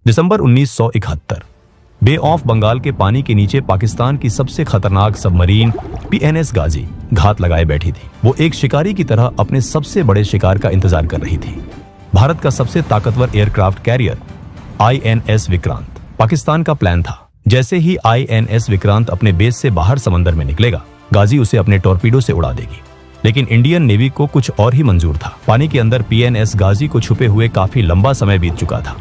दिसंबर 1971 बे of Bengal के पानी के नीचे पाकिस्तान की सबसे खतरनाक सबमरीन पीएनएस गाजी घात लगाए बैठी थी। वो एक शिकारी की तरह अपने सबसे बड़े शिकार का इंतजार कर रही थी। भारत का सबसे ताकतवर aircraft carrier INS Vikrant Pakistan का प्लान था। जैसे ही आईएनएस विक्रांत अपने बेस से बाहर समंदर में निकलेगा, गाजी उसे अपने टॉर्पीडो से उड़ा देगी। लेकिन इंडियन नेवी को कुछ और ही मंजूर था। पानी के अंदर पीएनएस गाजी को छुपे हुए काफी लंबा समय बीत चुका था।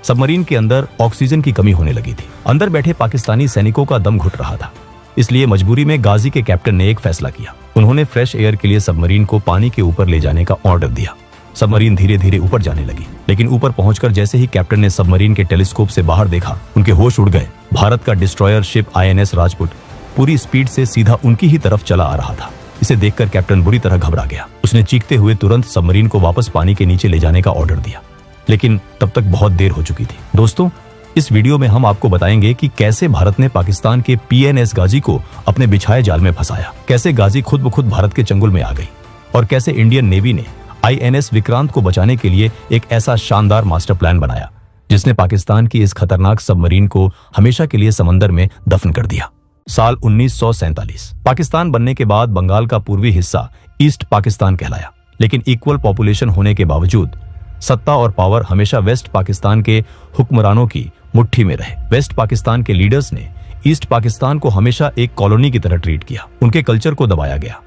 सबमरीन के अंदर ऑक्सीजन की कमी होने लगी थी। अंदर बैठे पाकिस्तानी सैनिकों का दम घुट रहा था। इसलिए मजबूरी में गाजी के कैप्टन ने एक फैसला किया। उन्होंने फ्रेश एयर के लिए सबमरीन को पानी के ऊपर ले जाने का ऑर्डर दिया। सबमरीन धीरे धीरे ऊपर जाने लगी, लेकिन ऊपर पहुंचकर जैसे ही कैप्टन ने सबमरीन के टेलीस्कोप से बाहर देखा, उनके होश उड़ गए। भारत का डिस्ट्रॉयर शिप आईएनएस राजपुत पूरी स्पीड से सीधा उनकी ही तरफ चला आ रहा था। इसे देखकर कैप्टन बुरी तरह घबरा गया। उसने चीखते हुए तुरंत सबमरीन को वापस पानी के नीचे ले जाने का ऑर्डर दिया, लेकिन तब तक बहुत देर हो चुकी थी। दोस्तों, इस वीडियो में हम आपको बताएंगे कि कैसे भारत ने पाकिस्तान के पीएनएस गाजी को अपने बिछाए जाल में फंसाया, कैसे गाजी खुद ब खुद भारत के चंगुल में आ गई और कैसे इंडियन नेवी ने आईएनएस विक्रांत को बचाने के लिए एक ऐसा शानदार मास्टर प्लान बनाया जिसने पाकिस्तान की इस खतरनाक सबमरीन को हमेशा के लिए समंदर में दफन कर दिया। साल 1947 पाकिस्तान बनने के बाद बंगाल का पूर्वी हिस्सा ईस्ट पाकिस्तान कहलाया, लेकिन इक्वल पॉपुलेशन होने के बावजूद सत्ता और पावर हमेशा वेस्ट पाकिस्तान के हुक्मरानों की मुट्ठी में रहे। वेस्ट पाकिस्तान के लीडर्स ने ईस्ट पाकिस्तान को हमेशा एक कॉलोनी की तरह ट्रीट किया। उनके कल्चर को दबाया गया,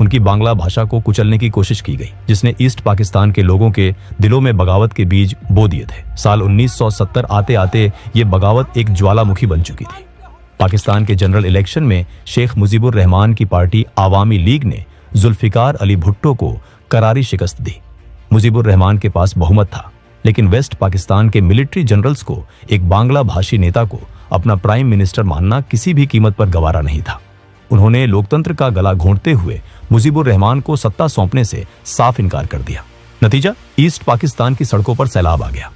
उनकी बांग्ला भाषा को कुचलने की कोशिश की गई, जिसने ईस्ट पाकिस्तान के लोगों के दिलों में बगावत के बीज बो दिए थे। साल 1970 आते आते ये बगावत एक ज्वालामुखी बन चुकी थी। पाकिस्तान के जनरल इलेक्शन में शेख मुजीबुर रहमान की पार्टी आवामी लीग ने जुल्फिकार अली भुट्टो को करारी शिकस्त दी। मुजीबुर रहमान के पास बहुमत था, लेकिन वेस्ट पाकिस्तान के मिलिट्री जनरल्स को एक बांग्ला भाषी नेता को अपना प्राइम मिनिस्टर मानना किसी भी कीमत पर गवारा नहीं था। उन्होंने लोकतंत्र का गला घोंटते हुए मुजीबुर रहमान को सत्ता सौंपने से साफ इनकार कर दिया। नतीजा, ईस्ट पाकिस्तान की सड़कों पर सैलाब आ गया।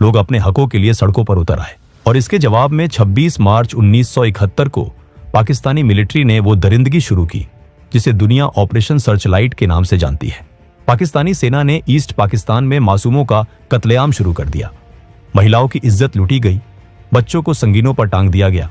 लोग अपने हकों के लिए सड़कों पर उतर आए और इसके जवाब में 26 मार्च 1971 को पाकिस्तानी मिलिट्री ने वो दरिंदगी शुरू की जिसे दुनिया ऑपरेशन सर्चलाइट के नाम से जानती है। पाकिस्तानी सेना ने ईस्ट पाकिस्तान में मासूमों का कत्लेआम शुरू कर दिया। महिलाओं की इज्जत लूटी गई, बच्चों को संगीनों पर टांग दिया गया।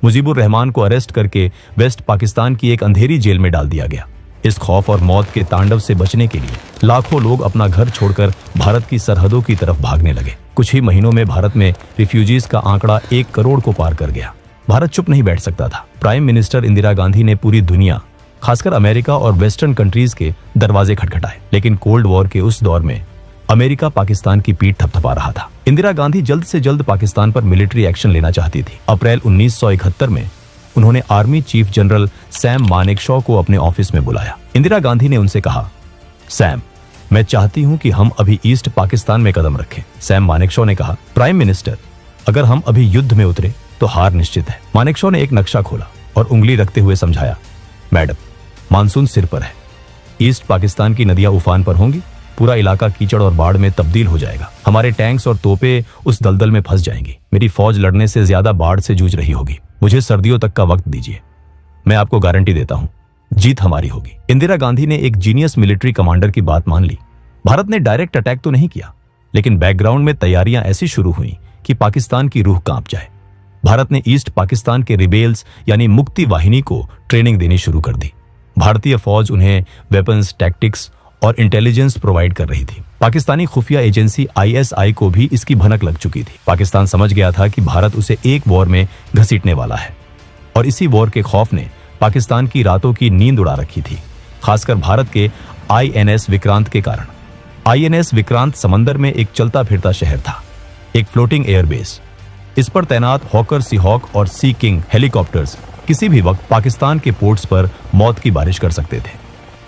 मुजीबुर रहमान को अरेस्ट करके वेस्ट पाकिस्तान की एक अंधेरी जेल में डाल दिया गया। इस खौफ और मौत के तांडव से बचने के लिए लाखों लोग अपना घर छोड़कर भारत की सरहदों की तरफ भागने लगे। कुछ ही महीनों में भारत में रिफ्यूजीज का आंकड़ा 1 करोड़ को पार कर गया। भारत चुप नहीं बैठ सकता था। प्राइम मिनिस्टर इंदिरा गांधी ने पूरी दुनिया, खासकर अमेरिका और वेस्टर्न कंट्रीज के दरवाजे खटखटाए, लेकिन कोल्ड वॉर के उस दौर में अमेरिका पाकिस्तान की पीठ थपथपा रहा था। इंदिरा गांधी जल्द से जल्द पाकिस्तान पर मिलिट्री एक्शन लेना चाहती थी। अप्रैल 1971 में उन्होंने army chief general Sam Manekshaw को अपने ऑफिस में बुलाया। इंदिरा गांधी ने उनसे कहा, सैम, मैं चाहती हूं कि हम अभी ईस्ट पाकिस्तान में कदम रखें। सैम मानेकशॉ ने कहा, प्राइम मिनिस्टर, अगर हम अभी युद्ध में उतरे तो हार निश्चित है। मानेकशॉ ने एक नक्शा खोला और उंगली रखते हुए समझाया, मैडम, मानसून सिर पर है, ईस्ट पाकिस्तान की नदियां उफान पर होंगी, पूरा इलाका कीचड़ और बाढ़ में तब्दील हो जाएगा। हमारे टैंक्स और तोपें उस दलदल में फंस जाएंगी। मेरी फौज लड़ने से ज्यादा बाढ़ से जूझ रही होगी। मुझे सर्दियों तक का वक्त दीजिए, मैं आपको गारंटी देता हूं, जीत हमारी होगी। इंदिरा गांधी ने एक जीनियस मिलिट्री कमांडर की बात मान ली। भारत ने डायरेक्ट अटैक तो नहीं किया, लेकिन बैकग्राउंड में तैयारियां ऐसी शुरू हुई कि पाकिस्तान की रूह कांप जाए। भारत ने ईस्ट पाकिस्तान के रिबेल्स यानी मुक्ति वाहिनी को ट्रेनिंग देनी शुरू कर दी। भारतीय फौज उन्हें वेपन्स, टैक्टिक्स और इंटेलिजेंस प्रोवाइड कर रही थी। पाकिस्तानी खुफिया एजेंसी आईएसआई को भी इसकी भनक लग चुकी थी। पाकिस्तान समझ गया था कि भारत उसे एक वॉर में घसीटने वाला है और इसी वॉर के खौफ ने पाकिस्तान की रातों की नींद उड़ा रखी थी, खासकर भारत के आईएनएस विक्रांत के कारण। आईएनएस विक्रांत समंदर में एक चलता फिरता शहर था, एक फ्लोटिंग एयरबेस। इस पर तैनात हॉकर, सीहॉक और सी किंग हेलीकॉप्टर्स किसी भी वक्त पाकिस्तान के पोर्ट्स पर मौत की बारिश कर सकते थे।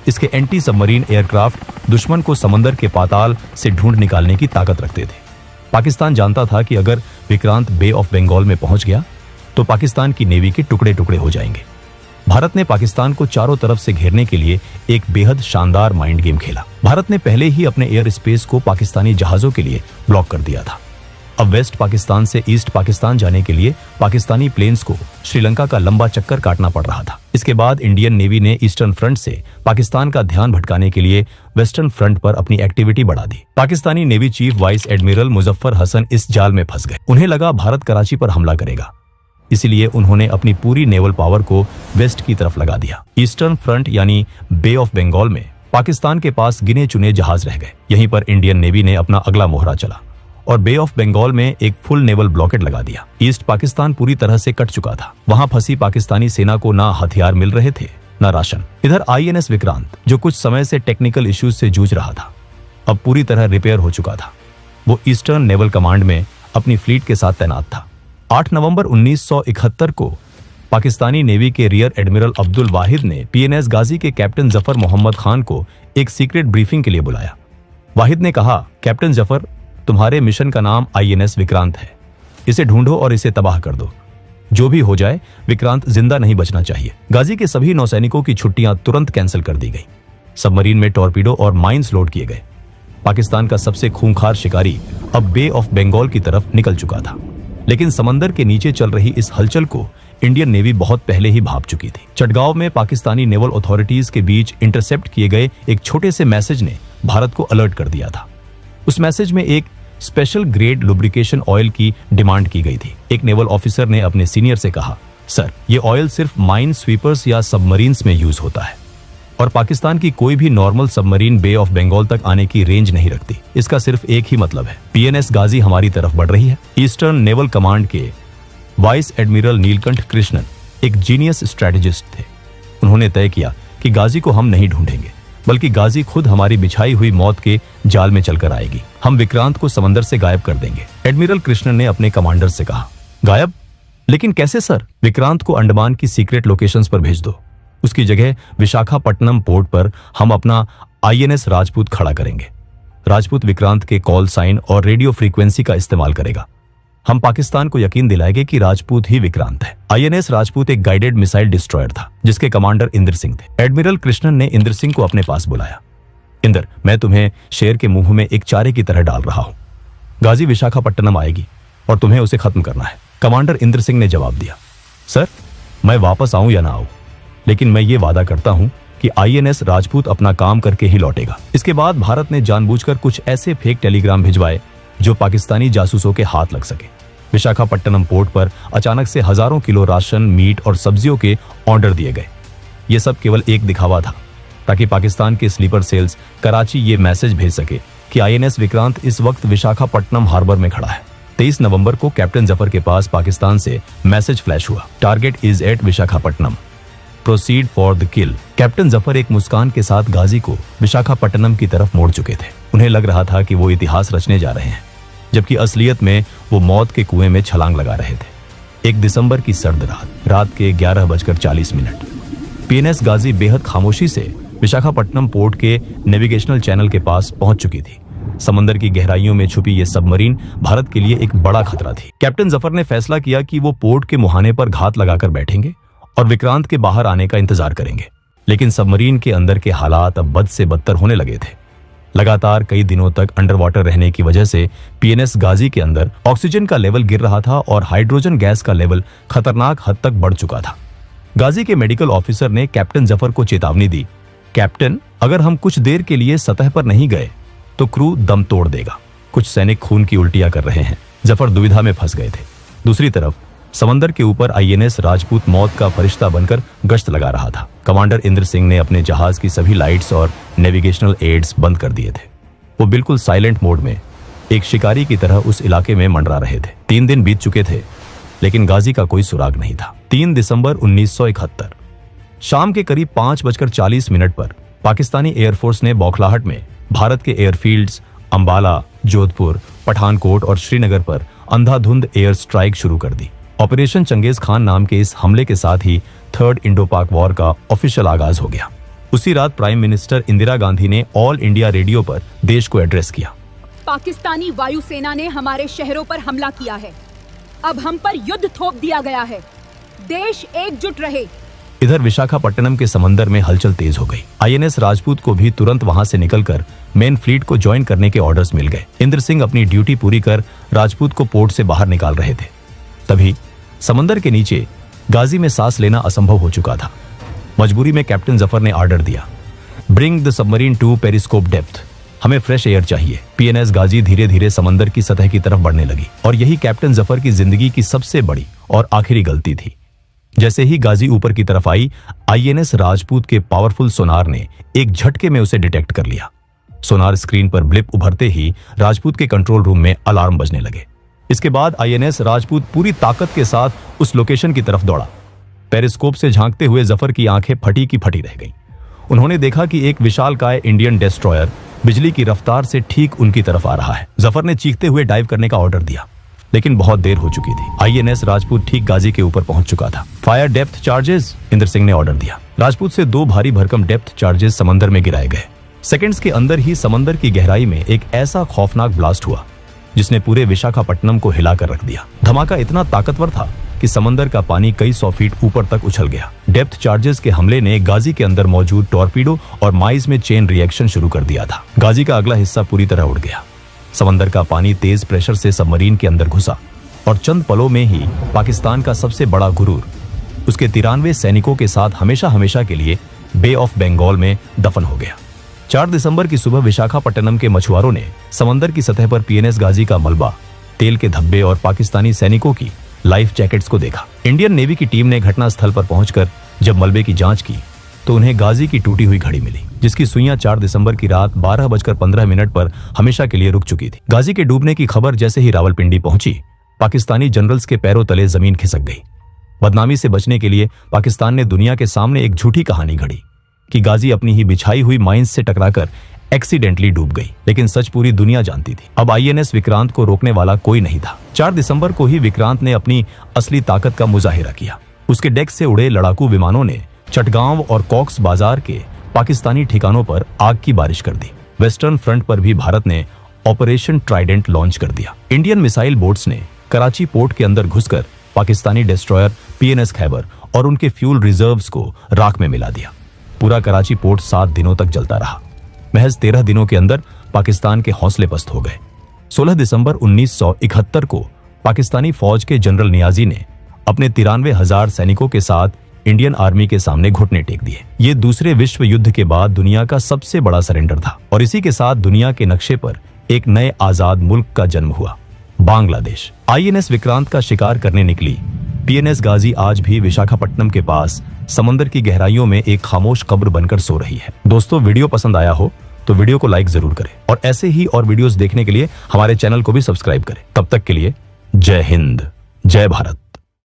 इसके एंटी सबमरीन एयरक्राफ्ट दुश्मन को समंदर के पाताल से ढूंढ निकालने की ताकत रखते थे। पाकिस्तान जानता था कि अगर विक्रांत बे ऑफ बंगाल में पहुंच गया तो पाकिस्तान की नेवी के टुकड़े टुकड़े हो जाएंगे। भारत ने पाकिस्तान को चारों तरफ से घेरने के लिए एक बेहद शानदार माइंड गेम खेला। भारत ने पहले ही अपने एयर स्पेस को पाकिस्तानी जहाजों के लिए ब्लॉक कर दिया था। अब वेस्ट पाकिस्तान से ईस्ट पाकिस्तान जाने के लिए पाकिस्तानी प्लेन्स को श्रीलंका का लंबा चक्कर काटना पड़ रहा था। इसके बाद इंडियन नेवी ने ईस्टर्न फ्रंट से पाकिस्तान का ध्यान भटकाने के लिए वेस्टर्न फ्रंट पर अपनी एक्टिविटी बढ़ा दी। Pakistani navy chief vice admiral Muzaffar Hasan इस जाल में फंस गए। उन्हें लगा भारत कराची पर हमला करेगा, इसलिए उन्होंने अपनी पूरी नेवल पावर को वेस्ट की तरफ लगा दिया। ईस्टर्न फ्रंट यानी बे ऑफ बंगाल में पाकिस्तान के पास गिने चुने जहाज रह गए। यहीं पर इंडियन नेवी ने अपना अगला मोहरा चला और बे ऑफ बंगाल में एक फुल नेवल ब्लॉकेड लगा दिया। ईस्ट पाकिस्तान पूरी तरह से कट चुका था। वहां फंसी पाकिस्तानी सेना को ना हथियार मिल रहे थे, ना राशन। इधर INS विक्रांत, जो कुछ समय से टेक्निकल इश्यूज से जूझ रहा था, अब पूरी तरह रिपेयर हो चुका था। वो ईस्टर्न नेवल कमांड में अपनी फ्लीट के साथ तैनात था। 8 नवंबर 1971 को पाकिस्तानी नेवी के रियर एडमिरल अब्दुल वाहिद ने PNS गाजी के कैप्टन जफर मोहम्मद खान को एक सीक्रेट ब्रीफिंग के लिए बुलाया। वाहिद ने कहा, कैप्टन जफर, तुम्हारे मिशन का नाम INS विक्रांत है। इसे ढूंढो और इसे तबाह कर दो। जो भी हो जाए, विक्रांत जिंदा नहीं बचना चाहिए। गाजी के सभी नौसैनिकों की छुट्टियां तुरंत कैंसिल कर दी गई। सबमरीन में टॉर्पीडो और माइंस लोड किए गए। पाकिस्तान का सबसे खूंखार शिकारी अब बे ऑफ बंगाल की तरफ निकल चुका था। लेकिन समंदर के नीचे चल रही इस हलचल को इंडियन नेवी बहुत पहले ही भांप चुकी थी। चटगांव में पाकिस्तानी नेवल अथॉरिटीज के बीच इंटरसेप्ट किए गए एक छोटे से मैसेज ने भारत को अलर्ट कर दिया था। उस मैसेज में एक स्पेशल ग्रेड लुब्रिकेशन ऑयल की डिमांड की गई थी। एक नेवल ऑफिसर ने अपने सीनियर से कहा, सर, ये ऑयल सिर्फ माइन स्वीपर्स या सबमरीन्स में यूज होता है और पाकिस्तान की कोई भी normal submarine bay of Bengal तक आने की रेंज नहीं रखती। इसका सिर्फ एक ही मतलब है, PNS गाजी हमारी तरफ बढ़ रही है। ईस्टर्न नेवल कमांड के वाइस एडमिरल नीलकंठ कृष्णन एक जीनियस स्ट्रेटेजिस्ट थे। उन्होंने तय किया कि गाजी को हम नहीं ढूंढेंगे, बल्कि गाजी खुद हमारी बिछाई हुई मौत के जाल में चलकर आएगी। हम विक्रांत को समंदर से गायब कर देंगे। एडमिरल कृष्णन ने अपने कमांडर से कहा, गायब? लेकिन कैसे सर? विक्रांत को अंडमान की सीक्रेट लोकेशंस पर भेज दो। उसकी जगह विशाखापट्टनम पोर्ट पर हम अपना INS राजपूत खड़ा करेंगे। राजपूत विक्रांत के कॉल साइन और रेडियो फ्रीक्वेंसी का इस्तेमाल करेगा। हम पाकिस्तान को यकीन दिलाएंगे कि राजपूत ही विक्रांत है। INS राजपूत एक गाइडेड मिसाइल डिस्ट्रॉयर था, जिसके कमांडर इंद्र सिंह थे। एडमिरल कृष्णन ने इंद्र सिंह को अपने पास बुलाया। इंद्र, मैं तुम्हें शेर के मुंह में एक चारे की तरह डाल रहा हूं। गाजी विशाखापट्टनम आएगी और तुम्हें उसे खत्म करना है। कमांडर इंद्र सिंह ने जवाब दिया, सर, मैं वापस आऊं या ना आऊं, लेकिन मैं ये वादा करता हूं कि INS राजपूत अपना काम करके ही लौटेगा। इसके बाद भारत ने जानबूझकर कुछ ऐसे फेक टेलीग्राम भिजवाए जो पाकिस्तानी जासूसों के हाथ लग सके। विशाखापट्टनम पोर्ट पर अचानक से हजारों किलो राशन, मीट और सब्जियों के ऑर्डर दिए गए। ये सब केवल एक दिखावा था, ताकि पाकिस्तान के स्लीपर सेल्स कराची ये मैसेज भेज सके कि INS विक्रांत इस वक्त विशाखापट्टनम हार्बर में खड़ा है। 23 नवंबर को कैप्टन जफर के पास पाकिस्तान से मैसेज फ्लैश हुआ, target is at Visakhapatnam, proceed for the kill. Captain Zafar एक मुस्कान के साथ गाजी को विशाखापट्टनम की तरफ मोड़ चुके थे। उन्हें लग रहा था कि वो इतिहास रचने जा रहे हैं, जबकि असलियत में वो मौत के कुएं में छलांग लगा रहे थे। 1 दिसंबर की सर्द रात के 11:40 PNS गाजी बेहद खामोशी से विशाखापट्टनम पोर्ट के नेविगेशनल चैनल के पास पहुंच चुकी थी। समंदर की गहराइयों में छुपी ये सबमरीन भारत के लिए एक बड़ा खतरा थी। कैप्टन जफर ने फैसला किया कि वो पोर्ट के मुहाने पर घात लगाकर बैठेंगे और विक्रांत के बाहर आने का इंतजार करेंगे। लेकिन सबमरीन के अंदर के हालात अब बद से बदतर होने लगे थे। लगातार कई दिनों तक अंडर वाटर रहने की वजह से PNS गाजी के अंदर ऑक्सीजन का लेवल गिर रहा था और हाइड्रोजन गैस का लेवल खतरनाक हद तक बढ़ चुका था। गाजी के मेडिकल ऑफिसर ने कैप्टन जफर को चेतावनी दी, कैप्टन, अगर हम कुछ देर के लिए सतह पर नहीं गए तो क्रू दम तोड़ देगा। कुछ सैनिक खून की उल्टियां कर रहे हैं। जफर दुविधा में फंस गए थे। दूसरी तरफ समंदर के ऊपर INS राजपूत मौत का फरिश्ता बनकर गश्त लगा रहा था। कमांडर इंद्र सिंह ने अपने जहाज की सभी लाइट्स और नेविगेशनल एड्स बंद कर दिए थे। वो बिल्कुल साइलेंट मोड में एक शिकारी की तरह उस इलाके में मंडरा रहे थे। 3 दिन बीत चुके थे, लेकिन गाजी का कोई सुराग नहीं था। 3 दिसंबर 1971 शाम के करीब 5:40 पर पाकिस्तानी एयरफोर्स ने बौखलाहट में भारत के एयरफील्ड्स अंबाला, जोधपुर, पठानकोट और श्रीनगर पर अंधाधुंध एयर स्ट्राइक शुरू कर दी। ऑपरेशन चंगेज खान नाम के इस हमले के साथ ही 3rd इंडो-पाक वॉर का ऑफिशियल आगाज हो गया। उसी रात प्राइम मिनिस्टर इंदिरा गांधी ने ऑल इंडिया रेडियो पर देश को एड्रेस किया। पाकिस्तानी वायुसेना ने हमारे शहरों पर हमला किया है। अब हम पर युद्ध थोप दिया गया है। देश एकजुट रहे, इधर विशाखापट्टनम के समंदर में हलचल तेज हो गई। आईएनएस राजपूत को भी तुरंत वहां से निकलकर मेन फ्लीट को ज्वाइन करने के ऑर्डर्स मिल गए। इंद्र सिंह अपनी ड्यूटी पूरी कर राजपूत को पोर्ट से बाहर निकाल रहे थे। तभी समंदर के नीचे गाजी में सांस लेना असंभव हो चुका था। मजबूरी में कैप्टन जफर ने ऑर्डर दिया, bring the submarine to periscope depth, हमें फ्रेश एयर चाहिए। पीएनएस गाजी धीरे धीरे समंदर की सतह की तरफ बढ़ने लगी और यही कैप्टन जफर की जिंदगी की सबसे बड़ी और आखिरी गलती थी। जैसे ही गाजी ऊपर की तरफ आई, आईएनएस राजपूत के पावरफुल सोनार ने एक झटके में उसे डिटेक्ट कर लिया। सोनार स्क्रीन पर ब्लिप उभरते ही राजपूत के कंट्रोल रूम में अलार्म बजने लगे। इसके बाद आईएनएस राजपूत पूरी ताकत के साथ उस लोकेशन की तरफ दौड़ा। पेरिस्कोप से झांकते हुए जफर की आंखें फटी की फटी रह गईं। उन्होंने देखा कि एक विशालकाय इंडियन डेस्ट्रॉयर बिजली की रफ्तार से ठीक उनकी तरफ आ रहा है। जफर ने चीखते हुए डाइव करने का ऑर्डर दिया, लेकिन बहुत देर हो चुकी थी। आईएनएस राजपूत ठीक गाजी के ऊपर पहुंच चुका था। Fire depth charges, Indra Singh ने ऑर्डर दिया। राजपूत से 2 भारी भरकम डेप्थ चार्जेस समंदर में गिराए गए। सेकंड्स के अंदर ही समंदर की गहराई में एक ऐसा खौफनाक ब्लास्ट हुआ जिसने पूरे विशाखापट्टनम को हिलाकर रख दिया। धमाका इतना ताकतवर था कि समंदर का पानी कई 100 फीट ऊपर तक उछल गया। डेप्थ चार्जेस के हमले ने गाजी के अंदर मौजूद टॉर्पीडो और माइज में चेन रिएक्शन शुरू कर दिया था। गाजी का अगला हिस्सा पूरी तरह उड़ गया। समंदर का पानी तेज प्रेशर से सबमरीन के अंदर घुसा और चंद पलों में ही पाकिस्तान का सबसे बड़ा गुरूर उसके 93 सैनिकों के साथ हमेशा हमेशा के लिए बे ऑफ बंगाल में दफन हो गया। 4 दिसंबर की सुबह विशाखापट्टनम के मछुआरों ने समंदर की सतह पर पीएनएस गाजी का मलबा, तेल के धब्बे और पाकिस्तानी सैनिकों की लाइफ जैकेट्स को देखा। इंडियन नेवी की टीम ने घटनास्थल पर पहुंचकर जब मलबे की जांच की तो उन्हें गाजी की टूटी हुई घड़ी मिली, जिसकी सुइयां 4 दिसंबर की रात 12:15 पर हमेशा के लिए रुक चुकी थी। गाजी के डूबने की खबर जैसे ही रावलपिंडी पहुंची, पाकिस्तानी जनरल्स के पैरों तले जमीन खिसक गई। बदनामी से बचने के लिए पाकिस्तान ने दुनिया के सामने एक झूठी कहानी घड़ी कि गाजी अपनी ही बिछाई हुई माइंस से टकराकर एक्सीडेंटली डूब गई, लेकिन सच पूरी दुनिया जानती थी। अब आईएनएस विक्रांत को रोकने वाला कोई नहीं था। 4 दिसंबर को ही विक्रांत ने अपनी असली ताकत का मुजाहिरा किया। उसके डेक से उड़े लड़ाकू विमानों ने चटगांव और कॉक्स बाजार के पाकिस्तानी ठिकानों पर आग की बारिश कर दी। वेस्टर्न फ्रंट पर भी भारत ने ऑपरेशन ट्राइडेंट लॉन्च कर दिया। इंडियन मिसाइल बोट्स ने कराची पोर्ट के अंदर घुसकर पाकिस्तानी डिस्ट्रॉयर पीएनएस खैबर और उनके फ्यूल रिजर्व्स को राख में मिला दिया। पूरा कराची पोर्ट 7 दिनों तक जलता रहा। महज 13 दिनों के अंदर पाकिस्तान के हौसले पस्त हो गए। 16 दिसंबर 1971 को पाकिस्तानी फौज के जनरल नियाजी ने अपने 93,000 सैनिकों के साथ इंडियन आर्मी के सामने घुटने टेक दिए। ये दूसरे विश्व युद्ध के बाद दुनिया का सबसे बड़ा सरेंडर था और इसी के साथ दुनिया के नक्शे पर एक नए आजाद मुल्क का जन्म हुआ, बांग्लादेश। आईएनएस विक्रांत का शिकार करने निकली पीएनएस गाजी आज भी विशाखापट्टनम के पास समंदर की गहराइयों में एक खामोश कब्र बनकर सो रही है। दोस्तों, वीडियो पसंद आया हो तो वीडियो को लाइक जरूर करें और ऐसे ही और वीडियोस देखने के लिए हमारे चैनल को भी सब्सक्राइब करें। तब तक के लिए जय हिंद, जय भारत।